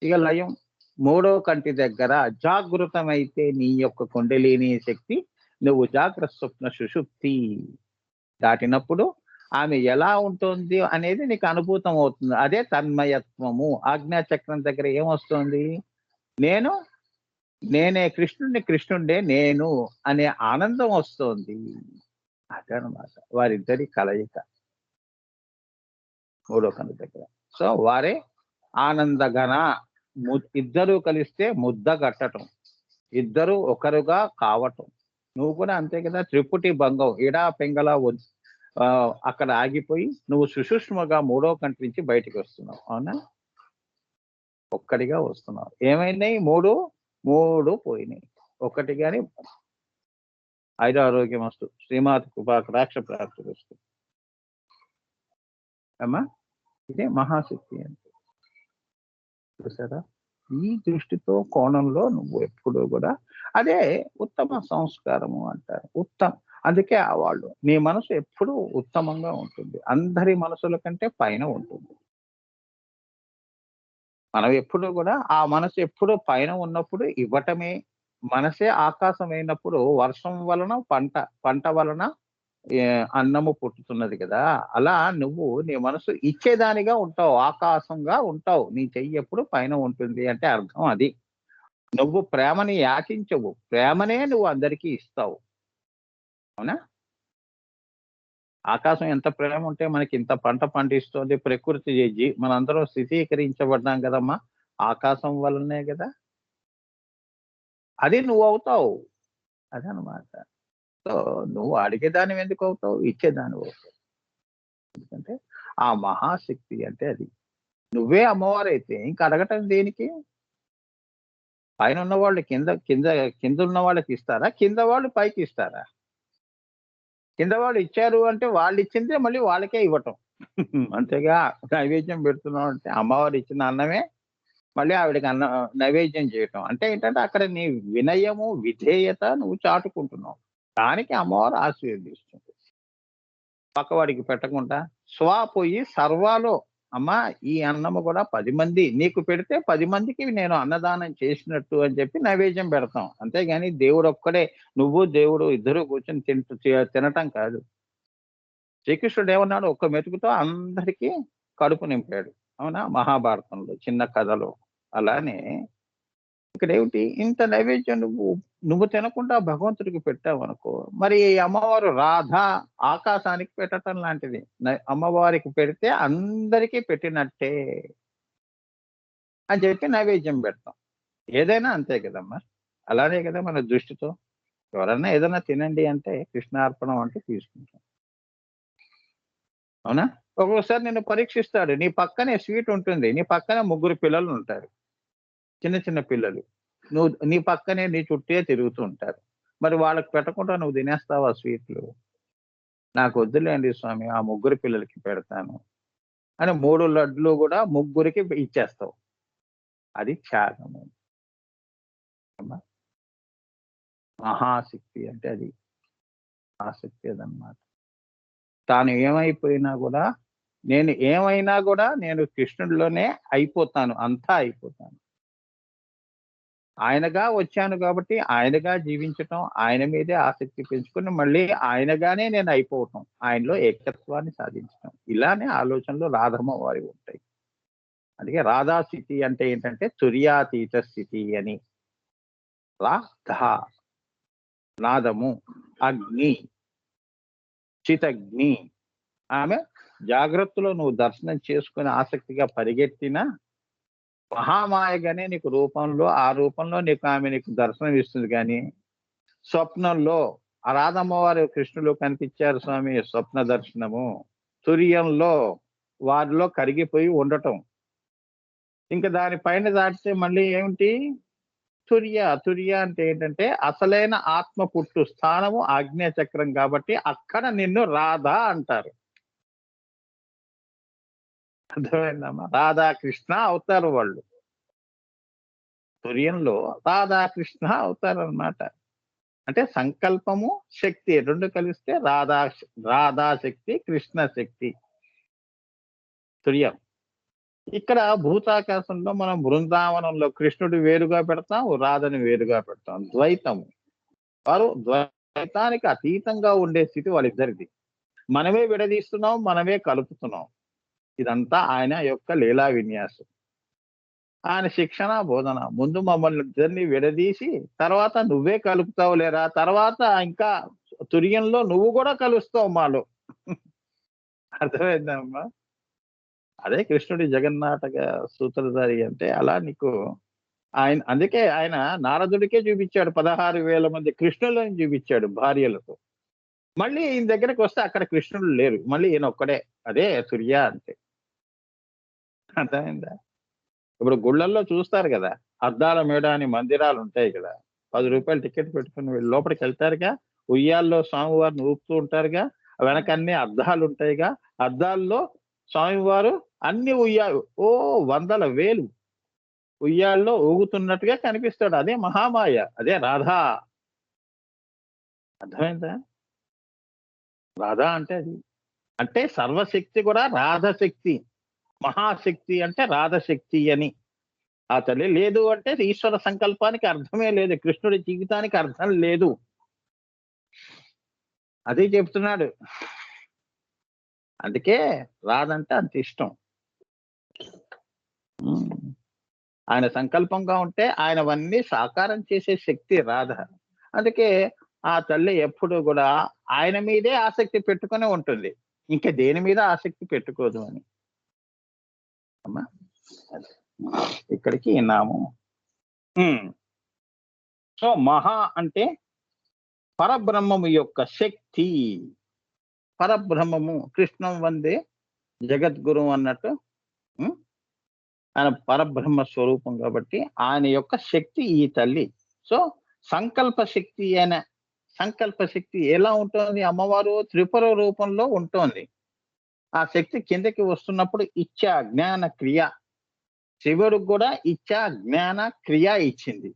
ఇక లయం. మూడో కంటి దగ్గర జాగృతమైతే నీ యొక్క కుండలిని శక్తి నువ్వు జాగ్రత్త స్వప్న సుషుప్తి దాటినప్పుడు ఆమె ఎలా ఉంటుంది అనేది నీకు అనుభూతం అవుతుంది. అదే తన్మయత్వము. ఆజ్ఞా చక్రం దగ్గర ఏమొస్తుంది? నేను నేనే కృష్ణుడిని, కృష్ణుడే నేను అనే ఆనందం వస్తోంది. అదనమాట వారిద్దరి కలయిక మూడో కన్ను దగ్గర. సో వారే ఆనందఘన. ఇద్దరు కలిస్తే ముద్ద కట్టటం, ఇద్దరు ఒకరుగా కావటం. నువ్వు కూడా అంతే కదా, త్రిపుటి భంగం ఇడా పింగళ అక్కడ ఆగిపోయి నువ్వు సుషుష్మగా మూడో కంటి నుంచి బయటికి వస్తున్నావు. అవునా? ఒక్కడిగా వస్తున్నావు. ఏమైనాయి? మూడు మూడు పోయినాయి. ఒకటి గాని ఐదో ఆరోగ్యం వస్తు శ్రీమాత కృపాకటాక్ష ప్రాప్తి వస్తు. అమ్మా, ఇదే మహాశక్తి అంటే. చూసారా? ఈ దృష్టితో కోణంలో నువ్వు ఎప్పుడూ కూడా అదే ఉత్తమ సంస్కారము అంటారు. అందుకే వాళ్ళు నీ మనసు ఎప్పుడూ ఉత్తమంగా ఉంటుంది. అందరి మనసుల కంటే పైన ఉంటుంది. మనం ఎప్పుడు కూడా ఆ మనసు ఎప్పుడు పైన ఉన్నప్పుడు ఇవ్వటమే. మనసే ఆకాశం అయినప్పుడు వర్షం వలన పంట వలన అన్నము పుట్టుతున్నది కదా. అలా నువ్వు నీ మనసు ఇచ్చేదానిగా ఉంటావు, ఆకాశంగా ఉంటావు. నీ చెయ్యి ఎప్పుడు పైన ఉంటుంది అంటే అర్థం అది. నువ్వు ప్రేమని యాచించవు, ప్రేమనే నువ్వు అందరికీ ఇస్తావు. అవునా? ఆకాశం ఎంత ప్రేమ ఉంటే మనకి ఇంత పంట పండిస్తుంది. ప్రకృతి మనందరం స్థితీకరించబడ్డాం కదమ్మా ఆకాశం వల్లనే కదా. అది నువ్వు అవుతావు. అదనమాట. సో నువ్వు అడిగేదాని ఎందుకు అవుతావు? ఇచ్చేదాని అవుతావు. ఎందుకంటే ఆ మహాశక్తి అంటే అది. నువ్వే అమ్మవారైతే ఇంక అడగటం దేనికి? పైన ఉన్న వాళ్ళు కింద కింద కింద ఉన్న వాళ్ళకి ఇస్తారా? కింద వాళ్ళు పైకి ఇస్తారా? కింద వాళ్ళు ఇచ్చారు అంటే వాళ్ళు ఇచ్చిందే మళ్ళీ వాళ్ళకే ఇవ్వటం. అంతేగా. నైవేద్యం పెడుతున్నాం అంటే అమ్మవారు ఇచ్చిన అన్నమే మళ్ళీ ఆవిడకి నైవేద్యం చేయటం. అంటే ఏంటంటే అక్కడ నీ వినయము, విధేయత నువ్వు చాటుకుంటున్నావు. దానికి అమ్మవారు ఆశీర్వదిస్తుంది. పక్కవాడికి పెట్టకుండా పోయి సర్వాలో అమ్మా ఈ అన్నము కూడా 10 మంది నీకు పెడితే 10 మందికి నేను అన్నదానం చేసినట్టు అని చెప్పి నైవేద్యం పెడతాం. అంతేగాని దేవుడు ఒక్కడే, నువ్వు దేవుడు ఇద్దరు కూర్చొని తినటం కాదు. శ్రీకృష్ణుడు ఏమన్నాడు? ఒక్క మెతుకుతో అందరికీ కడుపు నింపాడు. అవునా? మహాభారతంలో చిన్న కథలో. అలానే ఇక్కడేమిటి? ఇంత నైవేద్యం నువ్వు తినకుండా భగవంతుడికి పెట్టావనుకో, మరి ఈ అమ్మవారు రాధ ఆకాశానికి పెట్టటం లాంటిది. అమ్మవారికి పెడితే అందరికీ పెట్టినట్టే అని చెప్పి నైవేద్యం పెడతాం. ఏదైనా అంతే కదమ్మా. అలానే కదా మన దృష్టితో. ఎవరన్నా ఏదైనా తినండి అంటే కృష్ణార్పణం అంటే తీసుకుంటాం. అవునా? ఒక్కొక్కసారి నిన్ను పరీక్షిస్తాడు. నీ పక్కనే స్వీట్ ఉంటుంది. నీ పక్కన ముగ్గురు పిల్లలు ఉంటారు. చిన్న చిన్న పిల్లలు. నీ పక్కనే నీ చుట్టే తిరుగుతూ ఉంటారు. మరి వాళ్ళకి పెట్టకుండా నువ్వు తినేస్తావా స్వీట్లు? నాకొద్దులేండి స్వామి, ఆ ముగ్గురు పిల్లలకి పెడతాను అని 3 లడ్లు కూడా ముగ్గురికి ఇచ్చేస్తావు. అది త్యాగము. మహాశక్తి అంటే అది. ఆసక్తి అదనమాట. తాను ఏమైపోయినా కూడా నేను కృష్ణుడిలోనే అయిపోతాను. అంతా అయిపోతాను. ఆయనగా వచ్చాను కాబట్టి ఆయనగా జీవించటం, ఆయన మీదే ఆసక్తి పెంచుకొని మళ్ళీ ఆయనగానే నేను అయిపోవటం, ఆయనలో ఏకత్వాన్ని సాధించటం. ఇలానే ఆలోచనలు రాధమ్మ వారి ఉంటాయి. అందుకే రాధా స్థితి అంటే ఏంటంటే తుర్యాతీత స్థితి అని. రాధ నాదము, అగ్ని, చితగ్ని. ఆమె జాగ్రత్తలో నువ్వు దర్శనం చేసుకుని ఆసక్తిగా పరిగెత్తినా మహామాయగానే నీకు రూపంలో ఆ రూపంలో నీకు దర్శనం ఇస్తుంది. కానీ స్వప్నంలో ఆ రాధమ్మవారు కృష్ణులు కనిపించారు స్వామి, స్వప్న దర్శనము. తుర్యంలో వారిలో కరిగిపోయి ఉండటం. ఇంకా దానిపైన దాటితే మళ్ళీ ఏమిటి? తుర్య అంటే ఏంటంటే అసలైన ఆత్మ పుట్టు స్థానము ఆగ్నేయ చక్రం కాబట్టి అక్కడ నిన్ను రాధ అంటారు. అర్థమైందమ్మా? రాధాకృష్ణ అవుతారు వాళ్ళు. తుర్యంలో రాధాకృష్ణ అవుతారనమాట. అంటే సంకల్పము, శక్తి 2 కలిస్తే రాధా శక్తి, కృష్ణ శక్తి. తుర్యం. ఇక్కడ భూతాకాశంలో మనం బృందావనంలో కృష్ణుడు వేరుగా పెడతాం, రాధని వేరుగా పెడతాం. ద్వైతము. వారు ద్వైతానికి అతీతంగా ఉండే స్థితి వాళ్ళిద్దరిది. మనమే విడదీస్తున్నాం, మనమే కలుపుతున్నాం. ఇదంతా ఆయన యొక్క లీలా విన్యాసం. ఆయన శిక్షణ, బోధన. ముందు మమ్మల్ని ఇద్దరిని విడదీసి, తర్వాత నువ్వే కలుపుతావు లేరా, తర్వాత ఇంకా తుర్యంలో నువ్వు కూడా కలుస్తావు మాలో. అర్థమైందమ్మా? అదే కృష్ణుడి జగన్నాటక సూత్రధారి అంటే అలా నీకు అందుకే ఆయన నారదుడికే చూపించాడు 16,000 మంది కృష్ణులని చూపించాడు భార్యలతో. మళ్ళీ ఈయన దగ్గరికి వస్తే అక్కడ కృష్ణుడు లేరు. మళ్ళీ ఈయన ఒక్కడే. అదే తుర్య అంటే. అర్థమైందా? ఇప్పుడు గుళ్ళల్లో చూస్తారు కదా, అద్దాల మేడ అని మందిరాలు ఉంటాయి కదా. 10 రూపాయలు టికెట్ పెట్టుకుని వీళ్ళు లోపలికి వెళ్తారుగా. ఉయ్యాల్లో స్వామివారిని ఊపుతూ ఉంటారుగా. వెనక అన్ని అద్దాలు ఉంటాయిగా. అద్దాల్లో స్వామివారు అన్ని ఉయ్యాలు వందల వేలు ఉయ్యాల్లో ఊగుతున్నట్టుగా కనిపిస్తాడు. అదే మహామాయ, అదే రాధా. అర్థమైందా? రాధా అంటే అది. అంటే సర్వశక్తి కూడా రాధశక్తి. మహాశక్తి అంటే రాధశక్తి అని. ఆ తల్లి లేదు అంటే ఈశ్వర సంకల్పానికి అర్థమే లేదు. కృష్ణుడి జీవితానికి అర్థం లేదు. అదే చెప్తున్నాడు. అందుకే రాధంటే అంత ఇష్టం. ఆయన సంకల్పంగా ఉంటే ఆయనవన్నీ సాకారం చేసే శక్తి రాధ. అందుకే ఆ తల్లి ఎప్పుడు కూడా ఆయన మీదే ఆసక్తి పెట్టుకుని ఉంటుంది. ఇంకా దేని మీద ఆసక్తి పెట్టుకోదు అని. అమ్మా ఇక్కడికి విన్నాము. సో మహా అంటే పరబ్రహ్మము యొక్క శక్తి. పరబ్రహ్మము కృష్ణం వందే జగద్గురు అన్నట్టు ఆయన పరబ్రహ్మ స్వరూపం కాబట్టి ఆయన యొక్క శక్తి ఈ తల్లి. సో సంకల్ప శక్తి అయిన సంకల్ప శక్తి ఎలా ఉంటుంది? అమ్మవారు త్రిపుర రూపంలో ఉంటుంది. ఆ శక్తి కిందకి వస్తున్నప్పుడు ఇచ్చా జ్ఞాన క్రియ. శివుడికి కూడా ఇచ్చా జ్ఞాన క్రియ ఇచ్చింది.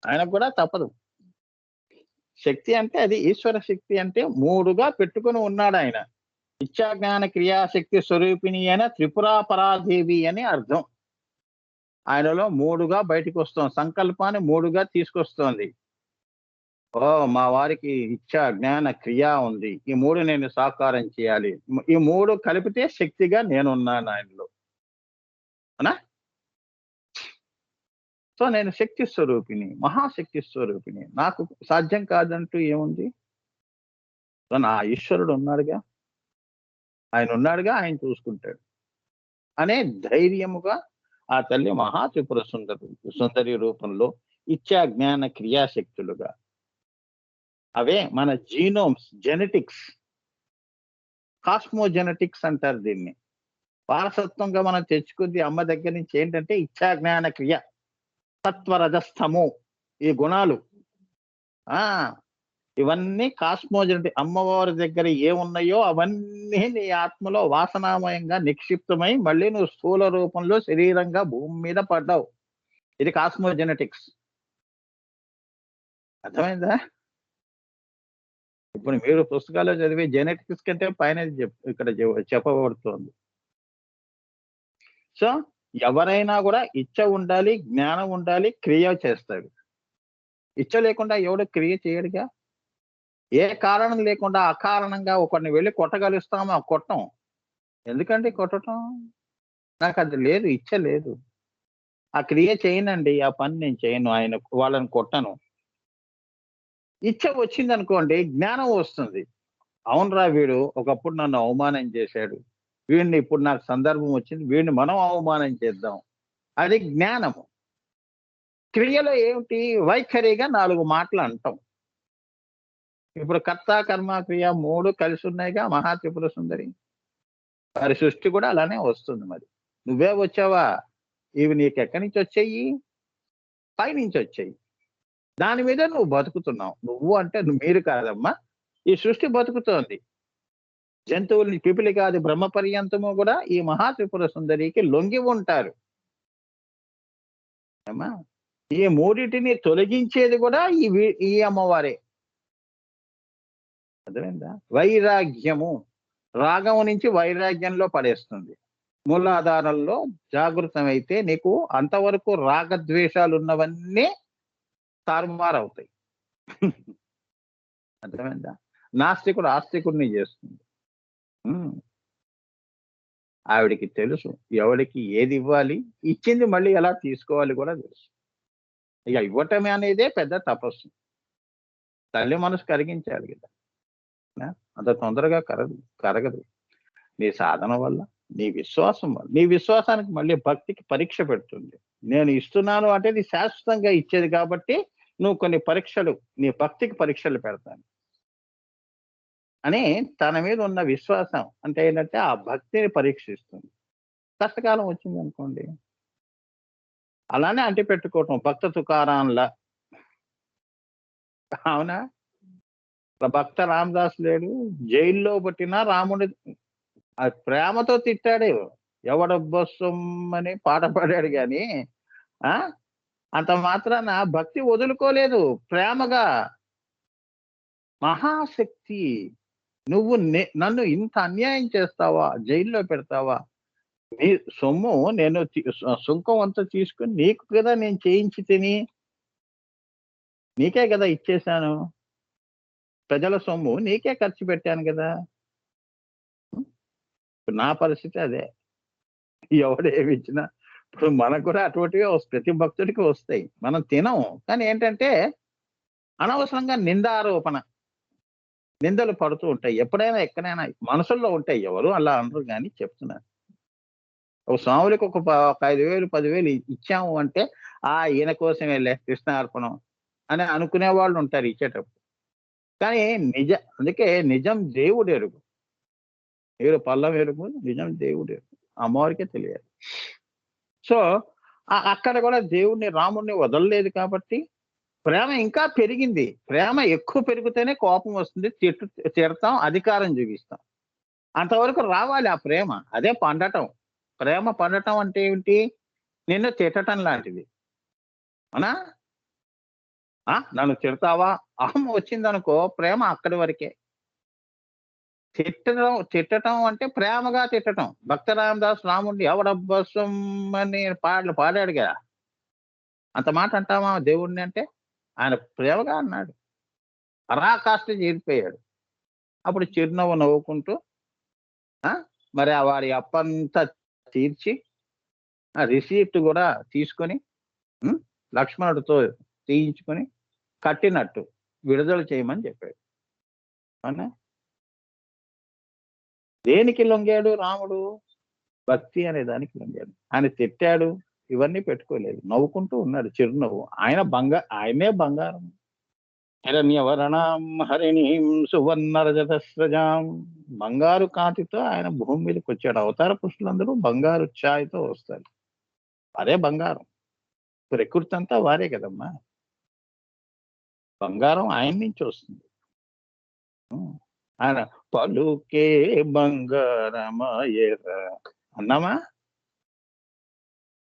ఆయనకు కూడా తప్పదు. శక్తి అంటే అది ఈశ్వర శక్తి అంటే 3గా పెట్టుకుని ఉన్నాడు ఆయన. ఇచ్చా జ్ఞాన క్రియాశక్తి స్వరూపిణి అయిన త్రిపురాపరాదేవి అని అర్థం. ఆయనలో 3గా బయటకు వస్తాం. సంకల్పాన్ని 3గా తీసుకొస్తోంది. మా వారికి ఇచ్చా జ్ఞాన క్రియ ఉంది. ఈ 3 నేను సాకారం చేయాలి. ఈ 3 కలిపితే శక్తిగా నేనున్నాను ఆయనలో. అవునా? సో నేను శక్తి స్వరూపిణి, మహాశక్తి స్వరూపిణి. నాకు సాధ్యం కాదంటూ ఏముంది? నా ఈశ్వరుడు ఉన్నాడుగా. ఆయన ఉన్నాడుగా, ఆయన చూసుకుంటాడు అనే ధైర్యముగా ఆ తల్లి మహా త్రిపుర సుందరి రూపంలో ఇచ్చా జ్ఞాన క్రియాశక్తులుగా. అవే మన జీనోమ్స్, జెనెటిక్స్, కాస్మోజెనెటిక్స్ అంటారు దీన్ని. వారసత్వంగా మనం తెచ్చుకుంది అమ్మ దగ్గర నుంచి ఏంటంటే ఇచ్చా జ్ఞాన క్రియ, సత్వరజస్తము, ఈ గుణాలు. ఇవన్నీ కాస్మోజెనెటిక్. అమ్మవారి దగ్గర ఏమున్నాయో అవన్నీ నీ ఆత్మలో వాసనామయంగా నిక్షిప్తమై మళ్ళీ నువ్వు స్థూల రూపంలో శరీరంగా భూమి మీద పడ్డావు. ఇది కాస్మోజెనెటిక్స్. అర్థమైందా? ఇప్పుడు మీరు పుస్తకాల్లో చదివే జెనెటిక్స్ కంటే పైన ఇక్కడ చెప్పబడుతోంది. సో ఎవరైనా కూడా ఇచ్చ ఉండాలి, జ్ఞానం ఉండాలి, క్రియ చేస్తాడు. ఇచ్చ లేకుండా ఎవడు క్రియ చేయడుగా. ఏ కారణం లేకుండా అకారణంగా ఒకరిని వెళ్ళి కొట్టగలుస్తామా? కొట్టం. ఎందుకండి కొట్టడం? నాకు అది లేదు, ఇచ్చ లేదు. ఆ క్రియ చేయనండి, ఆ పని నేను చేయను, వాళ్ళని కొట్టను. ఇచ్చ వచ్చిందనుకోండి, జ్ఞానం వస్తుంది. అవునరా, వీడు ఒకప్పుడు నన్ను అవమానం చేశాడు, వీడిని ఇప్పుడు నాకు సందర్భం వచ్చింది, వీడిని మనం అవమానం చేద్దాం. అది జ్ఞానము. క్రియలో ఏమిటి? వైఖరిగా 4 మాటలు అంటాం. ఇప్పుడు కర్త కర్మ క్రియ 3 కలిసి ఉన్నాయిగా మహా త్రిపుర సుందరి. వారి సృష్టి కూడా అలానే వస్తుంది. మరి నువ్వే వచ్చావా? ఇవి నీకు ఎక్కడి నుంచి వచ్చాయి? పైనుంచి వచ్చాయి. దాని మీద నువ్వు బతుకుతున్నావు. నువ్వు అంటే మీరు కాదమ్మా, ఈ సృష్టి బతుకుతోంది. జంతువుల్ని పిపిలి కాదు బ్రహ్మ పర్యంతము కూడా ఈ మహా త్రిపుర సుందరికి లొంగి ఉంటారు. అమ్మా, ఈ 3టిని తొలగించేది కూడా ఈ అమ్మవారే. అర్థమైందా? వైరాగ్యము, రాగం నుంచి వైరాగ్యంలో పడేస్తుంది. మూలాధారంలో జాగృతమైతే నీకు అంతవరకు రాగద్వేషాలు ఉన్నవన్నీ తారుమారవుతాయి. అర్థమైందా? నాస్తికుడు ఆస్తికుడిని చేస్తుంది. ఆవిడికి తెలుసు ఎవడికి ఏది ఇవ్వాలి, ఇచ్చింది మళ్ళీ ఎలా తీసుకోవాలి కూడా తెలుసు. ఇక ఇవ్వటమే అనేదే పెద్ద తపస్సు. తల్లి మనసు కరిగించాలి కదా. అంత తొందరగా కరగదు. నీ సాధన వల్ల, నీ విశ్వాసం వల్ల. నీ విశ్వాసానికి మళ్ళీ భక్తికి పరీక్ష పెడుతుంది. నేను ఇస్తున్నాను అంటే నీ శాశ్వతంగా ఇచ్చేది కాబట్టి నువ్వు కొన్ని పరీక్షలు, నీ భక్తికి పరీక్షలు పెడతాను అని తన మీద ఉన్న విశ్వాసం అంటే ఏంటంటే ఆ భక్తిని పరీక్షిస్తుంది. కష్టకాలం వచ్చింది అనుకోండి, అలానే అంటి పెట్టుకోవటం భక్త తుకారాంలా. అవునా? భక్త రామదాస్ లేడు, జైల్లో పట్టిన రాముడి ప్రేమతో తిట్టాడు. ఎవడబ్బొమ్మని పాట పాడాడు గాని అంత మాత్రాన భక్తి వదులుకోలేదు. ప్రేమగా మహాశక్తి, నువ్వు నన్ను ఇంత అన్యాయం చేస్తావా, జైల్లో పెడతావా, నీ సొమ్ము నేను సుంకం అంతా తీసుకుని నీకు కదా నేను చేయించి తిని నీకే కదా ఇచ్చేశాను, ప్రజల సొమ్ము నీకే ఖర్చు పెట్టాను కదా. నా పరిస్థితి అదే. ఎవడు ఏమి ఇచ్చినా ఇప్పుడు మనకు కూడా అటువంటివి ప్రతి భక్తుడికి వస్తాయి. మనం తినం, కానీ ఏంటంటే అనవసరంగా నిందారోపణ, నిందలు పడుతూ ఉంటాయి. ఎప్పుడైనా ఎక్కడైనా మనసుల్లో ఉంటాయి. ఎవరు అలా అనరు కానీ చెప్తున్నారు. ఒక స్వాములకు ఒక 5,000 10,000 ఇచ్చాము అంటే ఈయన కోసమే కృష్ణార్పణం అని అనుకునే వాళ్ళు ఉంటారు ఇచ్చేటప్పుడు. కానీ అందుకే నిజం దేవుడు ఎరుగు. మీరు పల్లం ఎరుగు, నిజం దేవుడు ఎరుగు. అమ్మవారికే తెలియాలి. సో అక్కడ కూడా దేవుడిని, రాముడిని వదలలేదు కాబట్టి ప్రేమ ఇంకా పెరిగింది. ప్రేమ ఎక్కువ పెరిగితేనే కోపం వస్తుంది, తిడతాం, అధికారం చూపిస్తాం. అంతవరకు రావాలి ఆ ప్రేమ. అదే పండటం. ప్రేమ పండటం అంటే ఏమిటి? నిన్ను తిట్టటం లాంటిది. అవునా? నన్ను తిడతావా, అహం వచ్చిందనుకో ప్రేమ అక్కడి వరకే. తిట్టడం అంటే ప్రేమగా తిట్టడం. భక్త రామదాస్ రాముడిని ఎవడబ్బని పాటలు పాడాడు కదా, అంత మాట అంటామా దేవుడిని అంటే? ఆయన ప్రేమగా అన్నాడు. పరాకాష్ఠ చేరిపోయాడు. అప్పుడు చిరునవ్వు నవ్వుకుంటూ మరి వాడి అప్పంతా తీర్చి ఆ రిసీప్ట్ కూడా తీసుకొని లక్ష్మణుడితో తీయించుకొని కట్టినట్టు విడుదల చేయమని చెప్పాడు. అవునా? దేనికి లొంగాడు రాముడు? భక్తి అనే దానికి లొంగాడు. ఆయన తిట్టాడు, ఇవన్నీ పెట్టుకోలేదు, నవ్వుకుంటూ ఉన్నాడు, చిరునవ్వు. ఆయనే బంగారం. హిరణ్యవర్ణం హరిణీం సువర్ణరజతస్రజాం. బంగారు కాంతితో ఆయన భూమి మీదకి వచ్చాడు. అవతార పురుషులందరూ బంగారు ఛాయతో వస్తారు. అదే బంగారం. ప్రకృతి అంతా వారే కదమ్మా. బంగారం ఆయన నుంచి వస్తుంది. ఆయన పలుకే బంగారమాయర అన్నామా?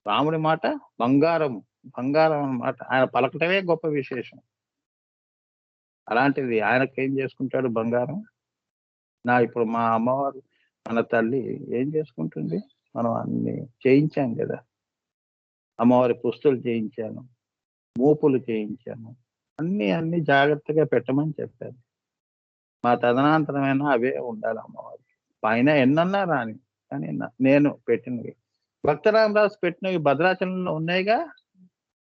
రాముడి మాట బంగారం, బంగారం అన్నమాట. ఆయన పలకటమే గొప్ప విశేషం. అలాంటిది ఆయనకేం చేసుకుంటాడు బంగారం? ఇప్పుడు మా అమ్మవారు, మన తల్లి ఏం చేసుకుంటుంది? మనం అన్ని చేయించాం కదా. అమ్మవారి పుస్తులు చేయించాను, మూపులు చేయించాను, అన్ని జాగ్రత్తగా పెట్టమని చెప్పారు. మా తదనంతరమైనా అవే ఉండాలి అమ్మవారికి. పైన ఎన్నన్నా రాని, కానీ నేను పెట్టినవి, భక్త రామదాస్ పెట్టినవి భద్రాచలంలో ఉన్నాయిగా,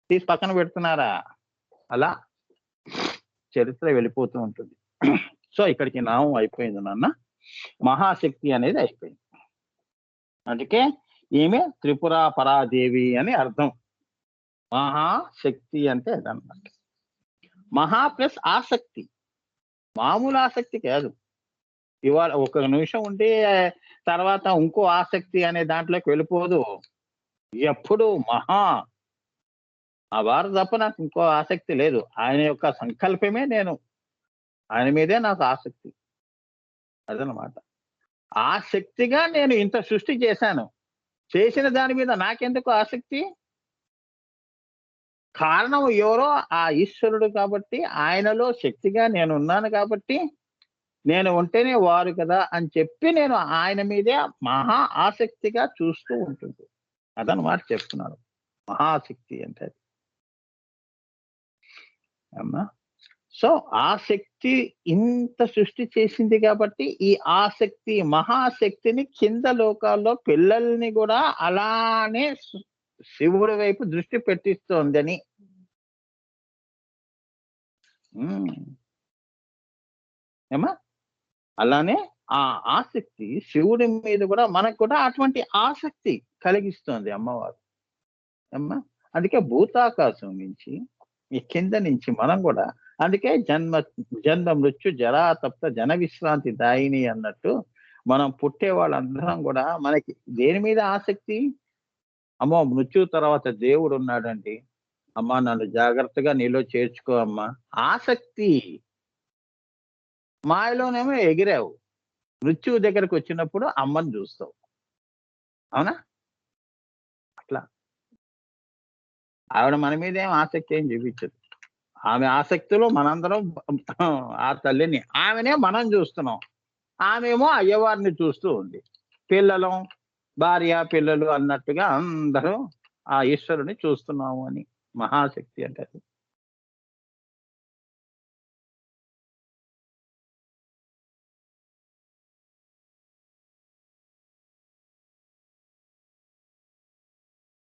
తీసి పక్కన పెడుతున్నారా? అలా చరిత్ర వెళ్ళిపోతూ ఉంటుంది. సో ఇక్కడికి నామం అయిపోయింది నాన్న. మహాశక్తి అనేది అయిపోయింది. అందుకే ఈమె త్రిపుర పరాదేవి అని అర్థం. మహాశక్తి అంటే అదన్నమాట. మహా ప్లస్ ఆసక్తి, మామూలు ఆసక్తి కాదు. ఇవాళ ఒక నిమిషం ఉండి తర్వాత ఇంకో ఆసక్తి అనే దాంట్లోకి వెళ్ళిపోదు. ఎప్పుడు మహా, ఆ వారు తప్ప నాకు ఇంకో ఆసక్తి లేదు. ఆయన యొక్క సంకల్పమే నేను, ఆయన మీదే నాకు ఆసక్తి. అదనమాట. ఆ శక్తిగా నేను ఇంత సృష్టి చేశాను. చేసిన దాని మీద నాకెందుకు ఆసక్తి? కారణం ఎవరో ఆ ఈశ్వరుడు కాబట్టి, ఆయనలో శక్తిగా నేను ఉన్నాను కాబట్టి నేను ఉంటేనే వారు కదా అని చెప్పి నేను ఆయన మీదే మహా ఆసక్తిగా చూస్తూ ఉంటుంది. అదనమాట చెప్తున్నాను. మహాశక్తి అంటే అది. అమ్మా! సో, ఆ శక్తి ఇంత సృష్టి చేసింది కాబట్టి, ఈ ఆసక్తి మహాశక్తిని కింద లోకాల్లో పిల్లల్ని గూడా అలానే శివుడి వైపు దృష్టి పెట్టిస్తోందని. హ్మ్. ఏమ్మా? అలానే ఆ ఆసక్తి శివుడి మీద గూడా మనకు కూడా అటువంటి ఆసక్తి కలిగిస్తోంది అమ్మవారు. ఏమ్మా? అందుకే భూతాకాశం నుంచి, ఈ కింద నుంచి మనం గూడా అందుకే జన్మ మృత్యు జరా తప్త జన విశ్రాంతి దాయిని అన్నట్టు మనం పుట్టే వాళ్ళందరం గూడా మనకి దేని మీద ఆసక్తి? అమ్మో! మృత్యు తర్వాత దేవుడున్నాడండి. అమ్మా! నన్ను జాగ్రత్తగా నీలో చేర్చుకో అమ్మా. ఆసక్తి. మాయలోనేమో ఎగిరావు. మృత్యువు దగ్గరకొచ్చినప్పుడు అమ్మని జూస్తావు. అవునా? అట్లా. ఆవిడ మన మీదేం ఆసక్తి ఏం చూపించదు. ఆమె ఆసక్తిలో మనందరం ఆ తల్లిని ఆమెనే మనం జూస్తున్నాం. ఆమేమో అయ్యవారిని చూస్తూ ఉంది. పిల్లలం, భార్య, పిల్లలు అన్నట్టుగా అందరూ ఆ ఈశ్వరుని చూస్తున్నాము అని. మహాశక్తి అంటే అది.